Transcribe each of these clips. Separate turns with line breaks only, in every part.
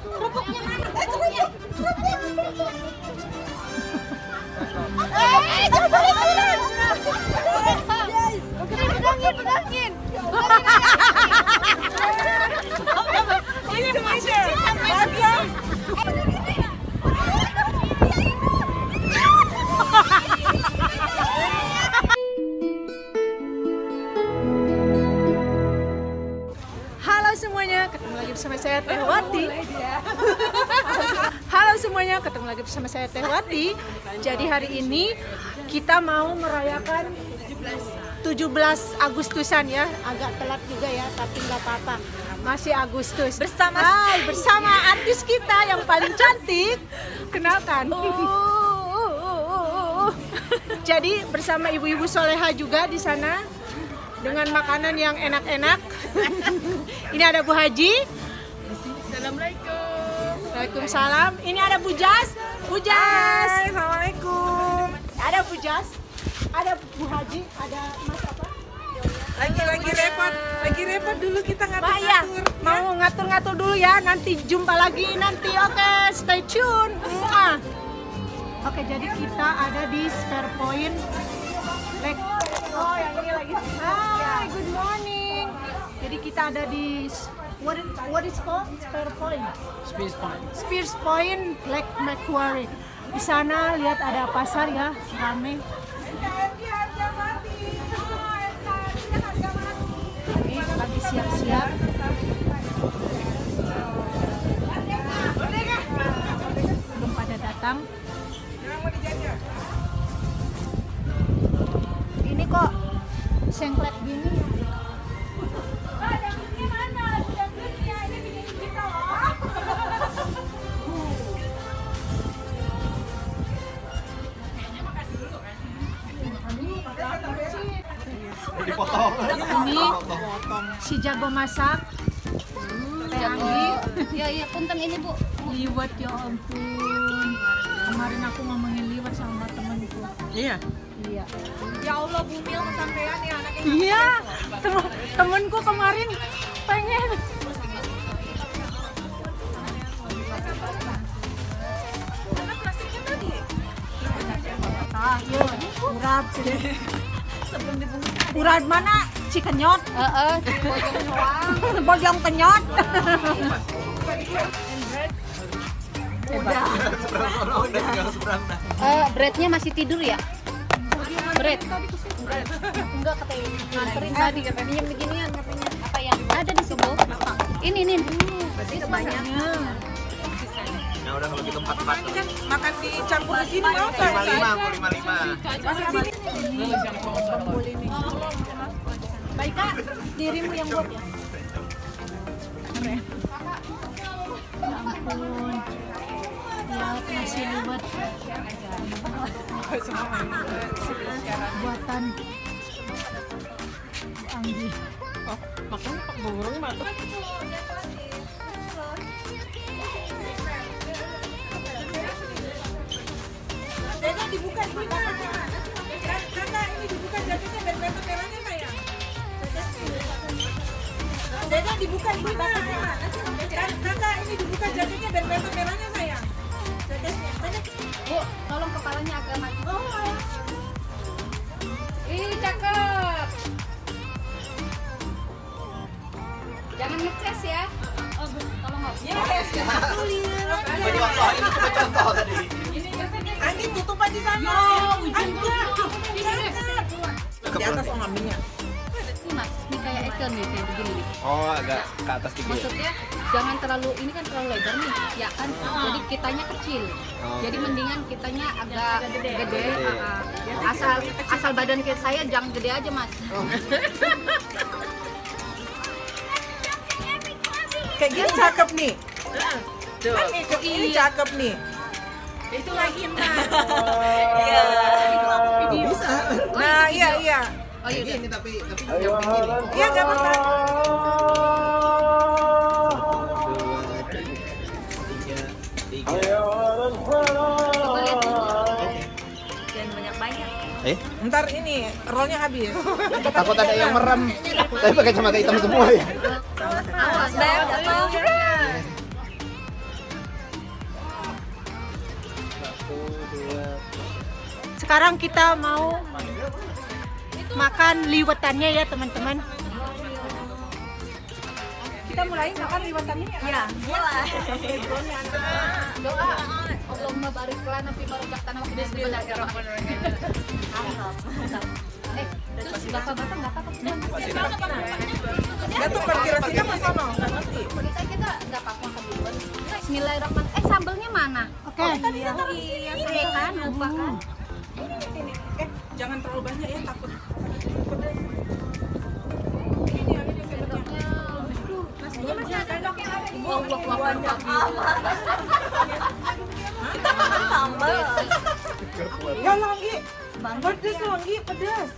Kerupuknya mana? Pedangin. Ini masih bagian.
Halo semuanya, ketemu lagi bersama saya Teh Wati. Halo semuanya, ketemu lagi bersama saya Teh Wati. Jadi hari ini kita mau merayakan 17 Agustusan ya, agak telat juga ya, tapi nggak apa-apa. Masih Agustus bersama artis kita yang paling cantik. Kenalkan. Jadi bersama ibu-ibu soleha juga di sana dengan makanan yang enak-enak. Ini ada Bu Haji.
Assalamualaikum.
Waalaikumsalam. Ini ada Bu Jas. Bu Jas.
Hai, assalamualaikum.
Ada Bu Jas. Ada Bu Haji. Ada Mas apa?
Lagi repot dulu kita
Wah, ya. Mau ngatur-ngatur dulu ya. Nanti jumpa lagi nanti. Oke, stay tune. Oke, jadi kita ada di Spare Point. Oh, yang ini lagi. Hai, good morning. Jadi kita ada di what is called Spare Point? Spears Point, Lake Macquarie. Di sana lihat ada pasar ya, ramai. Ini lagi siap-siap. Belum pada datang. Ini kok sengklet gini. Ini si jago masak. Teh Anggi.
Iya, punten ini Bu.
Liwet ya ampun. Kemarin aku ngomongin liwet sama temanku.
Iya.
Iya.
Ya Allah, bumil kesampean ya anaknya.
Iya. Temenku kemarin pengen. Yuk, urap.
Sebelum dibungkus.
Urap mana? Si kenyot. Bojong kenyot.
Breadnya masih tidur ya? Bread. Enggak katanya nganterin tadi katanya minjem beginian katanya. Apa yang ada di situ? Ini. Berarti banyak.
Nah udah kalau gitu 4-4
Kan makan dicampur di sini mau
55.
Baik Kak, dirimu yang buat ya. Ya ampun. Lihat nasi liwet. Buatan Anggi.
Makanya Pak Burung matu.
Dada dibuka gimana? Kakak ini dibuka jaketnya dan batu merahnya sayang. Dada dibuka gimana? Kakak ini dibuka jaketnya dan batu merahnya sayang. Bu, tolong kepalanya agak maju. Ih, cakep. Jangan ngecas ya. Oh, tolong nggak? Yes.
Jadi waktu hari itu cuma contoh tadi.
Andi tutup aja di sana. Di atas ngambilnya.
Ini Mas, ini kayak ikan nih, kayak begini nih.
Oh agak ke atas dikit.
Maksudnya jangan terlalu, ini kan terlalu lebar nih, ya kan? Jadi kitanya kecil. Jadi mendingan kitanya agak gede. Asal badan saya jangan gede aja Mas.
Kayak gini cakep nih. Ini cakep nih. Itu lagi Iya.
Bisa.
Nah, iya.
Oh iya.
Ini tapi yang begini.
Iya, nggak apa-apa.
1, 2, 3.
Coba lihat dulu.
Jangan banyak-banyak.
Ntar ini rollnya habis.
Takut ada yang merem. Tapi pakai kacamata hitam semua ya.
Awas, Beb.
sekarang kita mau makan liwetannya ya teman-teman. Kita mulai makan liwetannya ya?
Mulai. Doa. Allahumma barik lana fi barakatana wa bismillahirrahmanirrahim. Terus bapak-bapak enggak apa-apa.
Gatung parkirasinya Mas Sono, nggak ngerti.
Kita enggak apa-apa makan duluan. Bismillahirrahmanirrahim. Sambelnya mana?
Oke.
Iya kan, lupa kan.
Ini, jangan terlalu banyak ya, takut pedas.
Kita makan sambal.
Ya lagi, pedas lagi, pedas.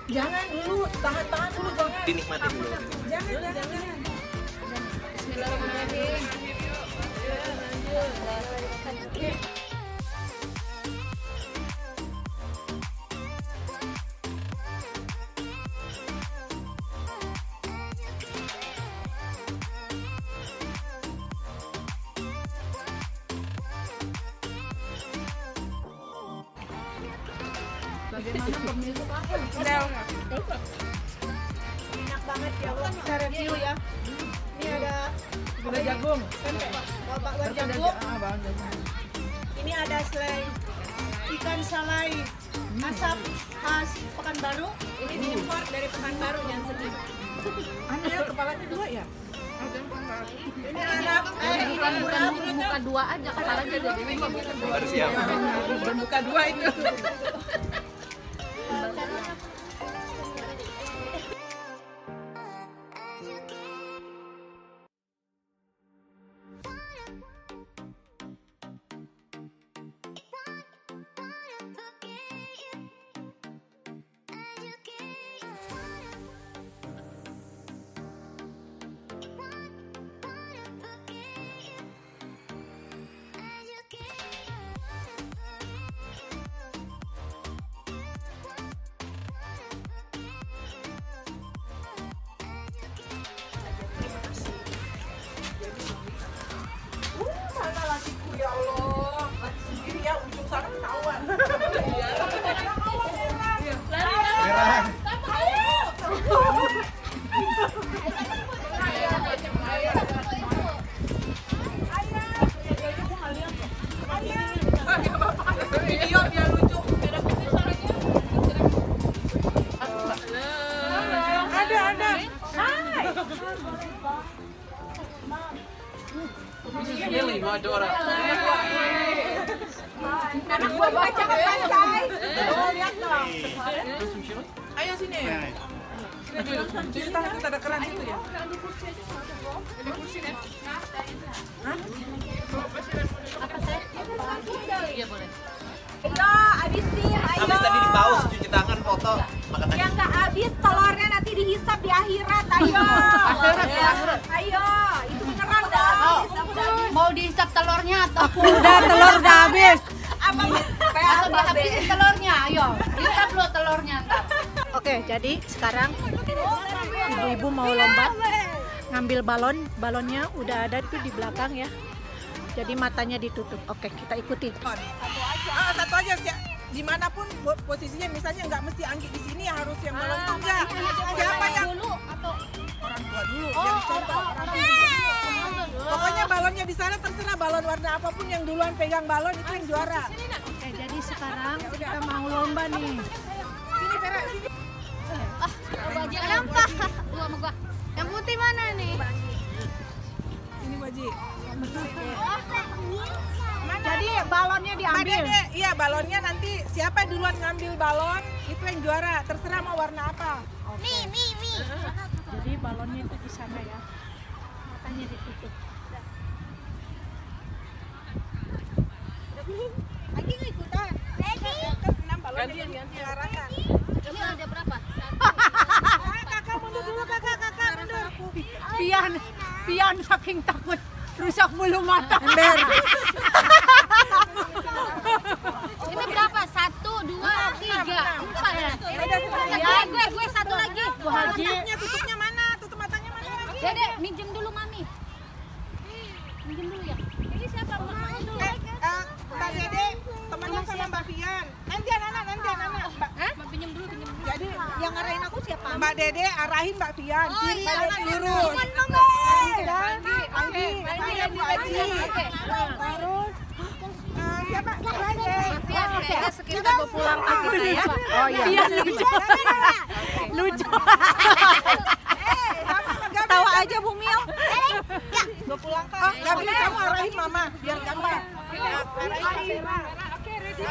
Jangan dulu, tahan dulu, jangan.
Dinikmatin dulu.
Jangan.
Bismillahirrahmanirrahim. Bagaimana pemirsa apa?
Enak banget ya, kita review ya. Ini ada
Udah jagung.
bakwan jagung. Ini ada selai ikan salai asap khas Pekanbaru. Ini diimpor dari Pekanbaru, jangan sedih.
Anu ya, kepalanya 2 ya?
Ini ada
Bukan muka dua aja, kepalanya udah jadi
Baru siap.
Bermuka 2 itu. Mana lakiku ya Allah, laki sendiri ya, ujung sana ketahuan. Video biar lucu. Ada. Hai.
Really, my daughter.
Anak gua baca ke pantai. Lihat dong. Ayo sini. Sini tangan kita ada keran situ ya.
Iya boleh.
Ayo, habisin, ayo.
Habis tadi di paus cuci tangan foto makan lagi.
Yang nggak habis telurnya nanti dihisap di akhirat, ayo. Ayo, itu beneran dah.
Mau dihisap telurnya atau
telur udah habis.
Apa
atau dihabisin telurnya? Ayo, hisap lo telurnya ntar.
Oke, jadi sekarang ibu-ibu mau lomba ngambil balonnya udah ada tuh di belakang ya. Jadi matanya ditutup. Oke, kita ikuti.
Satu aja sih. Dimanapun posisinya, misalnya nggak mesti Anggi di sini, harus yang balon enggak. Siapa yang
dulu atau
orang tua dulu yang dicoba. Pokoknya balonnya di sana terserah, balon warna apapun yang duluan pegang balon itu yang juara.
Oke, jadi sekarang kita mau lomba nih.
Sini Vera, sini.
kenapa? Lu sama gua. Yang putih mana nih?
Sini Baji.
Jadi balonnya
Pak
diambil.
Dede, iya balonnya nanti siapa duluan ngambil balon itu yang juara, terserah mau warna apa.
Mi.
Jadi balonnya itu di sana ya. Matanya ditutup.
Anggi nggak ikutan. Kan 6 balon ganti arahkan.
Ini ada berapa?
Kakak mundur dulu, kakak mundur.
Pian saking takut rusak bulu mata.
Ini berapa? 1, 2, 3, 4 ya? Gue satu lagi.
Tutupnya mana? Tutup matanya mana lagi?
Dede, minjem dulu mami. Minjem dulu ya. Ini siapa? Mamanya dulu.
sama Mbak Fian. Nanti anak.
Pinjam dulu.
Jadi
Yang ngarahin aku siapa?
Mbak Dede arahin Mbak Fian. Kiri kanan lurus. Dan Anggi, saya Bu Aji. Terus siapa?
Kita mau pulang ke kita ya.
Oh iya. Lucu.
Tawa aja Bu Mil.
Gue pulang kan. Gabi kamu arahin Mama biar gampang. Arahin Mama. Oke, ready.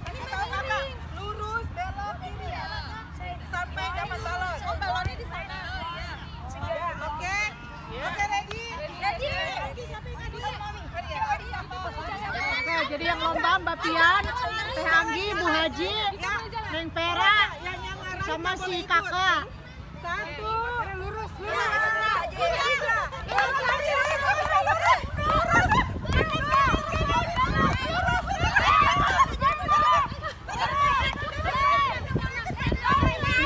Ini tahu apa? Lurus, belok kiri. Sampai dapat balon.
Oh, balonnya di sana.
Oke, ready.
Oke, jadi yang lomba Mbak Pian, Teh Anggi, Bu Haji, Neng Vera, sama si kakak.
Satu, lurus.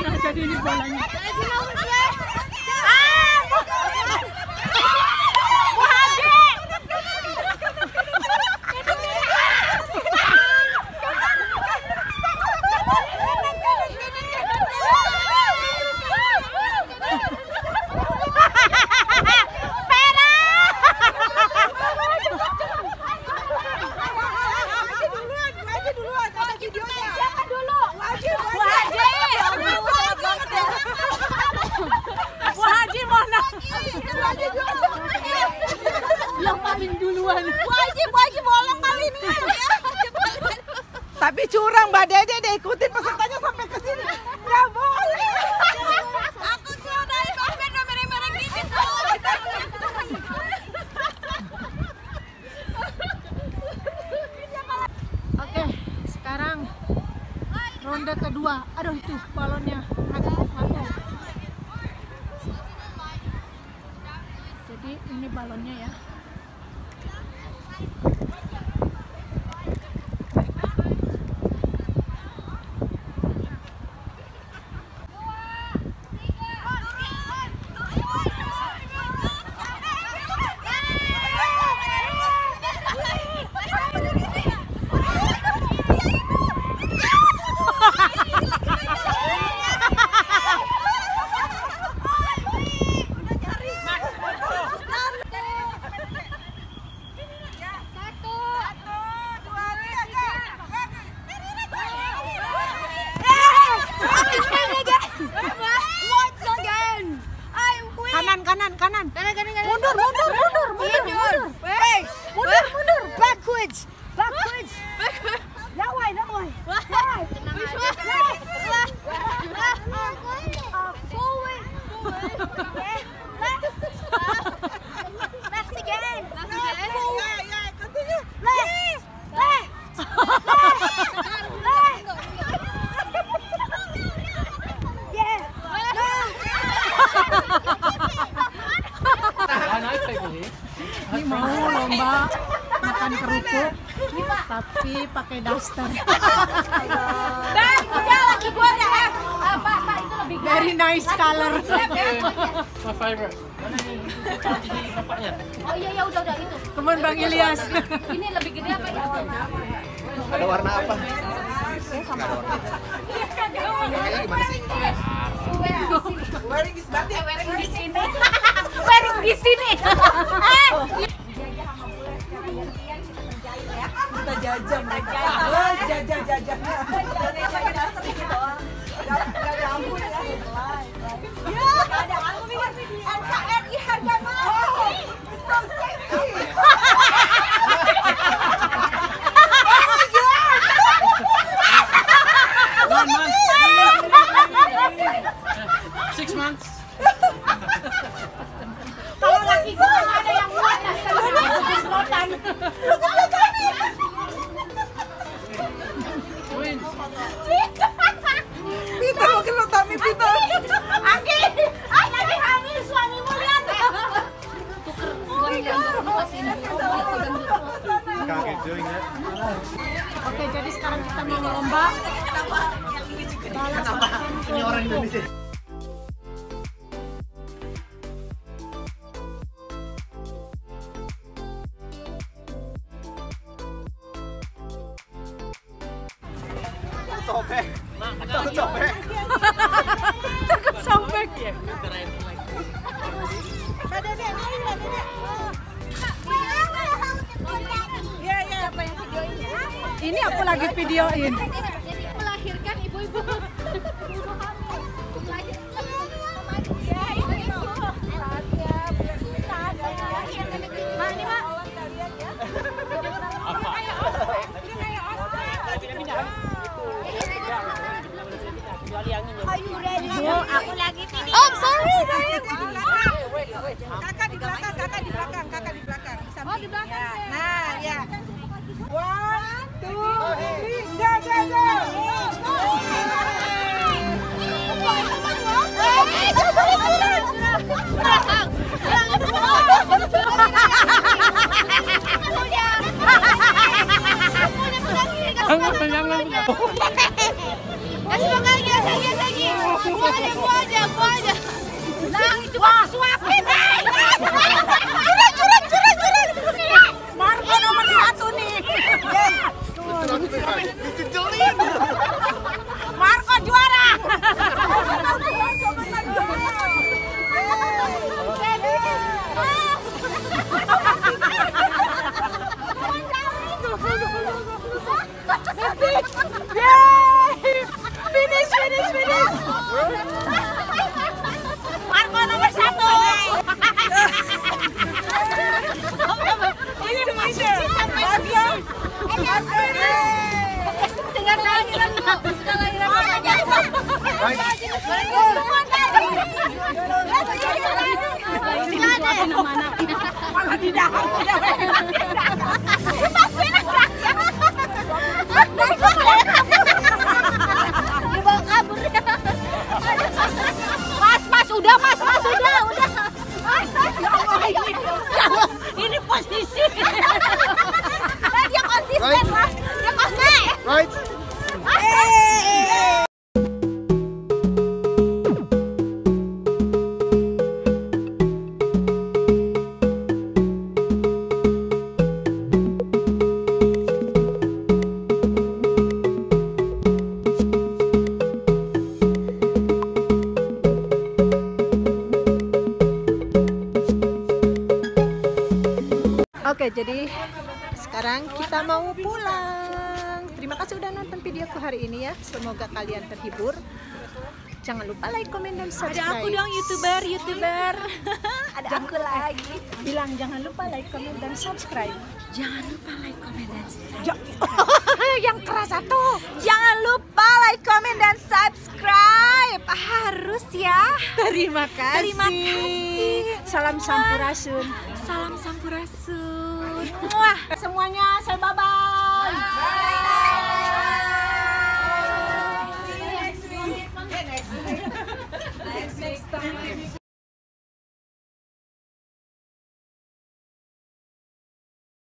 Nah, jadi ini bolanya. Yang paling duluan.
Bu Haji bolong kali ini.
Tapi curang Mbak Dede deh, ikutin pesertanya sampai ke sini. Nggak boleh.
Aku sudah sampai mereng-mereng gitu.
Oke, sekarang ronde kedua. Aduh itu balonnya ngaku. Jadi ini balonnya ya. Kanan. Mundur. Mundur. Backwards. That way.
Forward. Left again.
Ya, continue.
Left.
Ini mau lomba makan kerupuk, tapi pakai daster.
Udah lagi gua ya. Pak, itu lebih
Very nice color.
My favorite.
Oh iya udah itu.
Kemudian Bang Ilyas.
Ini lebih gede apa ya?
Ada warna apa? Nggak ada warna. Kayaknya gimana sih?
Wearing is batik.
Wearing di sini.
Kita jajan mereka. Jajan.
NKRI harga mati. So sexy.
Kalau laki gue ada yang muat, selotan.
Peter, mungkin lo Tami Peter.
Anggi, lagi hamil suamimu lihat.
Oke, jadi sekarang kita mau lomba.
Ini orang Indonesia. sobek. Takut sobek.
Takut sobek ya.
Iya, iya, apa yang videoin ya?
Ini aku lagi videoin.
Jadi melahirkan ibu-ibu. Ibu hamil.
Ya, itu. Saatnya bulan susah.
Mak, ini Mak.
Apa?
Oh, aku lagi video.
Oh, sorry.
Kakak di belakang, kakak di belakang, kakak di belakang. Di samping.
Oh, di belakang.
Ya. Nah, ya. 1, 2, 3, go.
Kasih lagi. Gua aja. Nah, itu suapin, curang.
Marco nomor 1 nih.
Dijejelin.
Marco juara. Finish. Marco nomor 1.
Ini Indonesia. Bahagia.
Tinggal lahiran.
Ini disuapin sama anaknya.
Malah di dalam.
Dibawa kabur. Mas, udah.
Ini posisi.
Dia konsisten, Mas. Dia konsisten.
Right.
Oke, jadi sekarang kita mau pulang. Terima kasih udah nonton videoku hari ini ya. Semoga kalian terhibur. Jangan lupa like, komen, dan subscribe.
Ada aku dong YouTuber. Ada aku lagi.
Bilang jangan lupa like, komen, dan subscribe.
Jangan lupa like, komen, dan subscribe.
Yang keras satu.
Jangan lupa like, komen, dan subscribe. Harus ya.
Terima kasih.
Terima kasih.
Salam Sampurasun.
Salam Sampurasun.
Semuanya, saya bye-bye.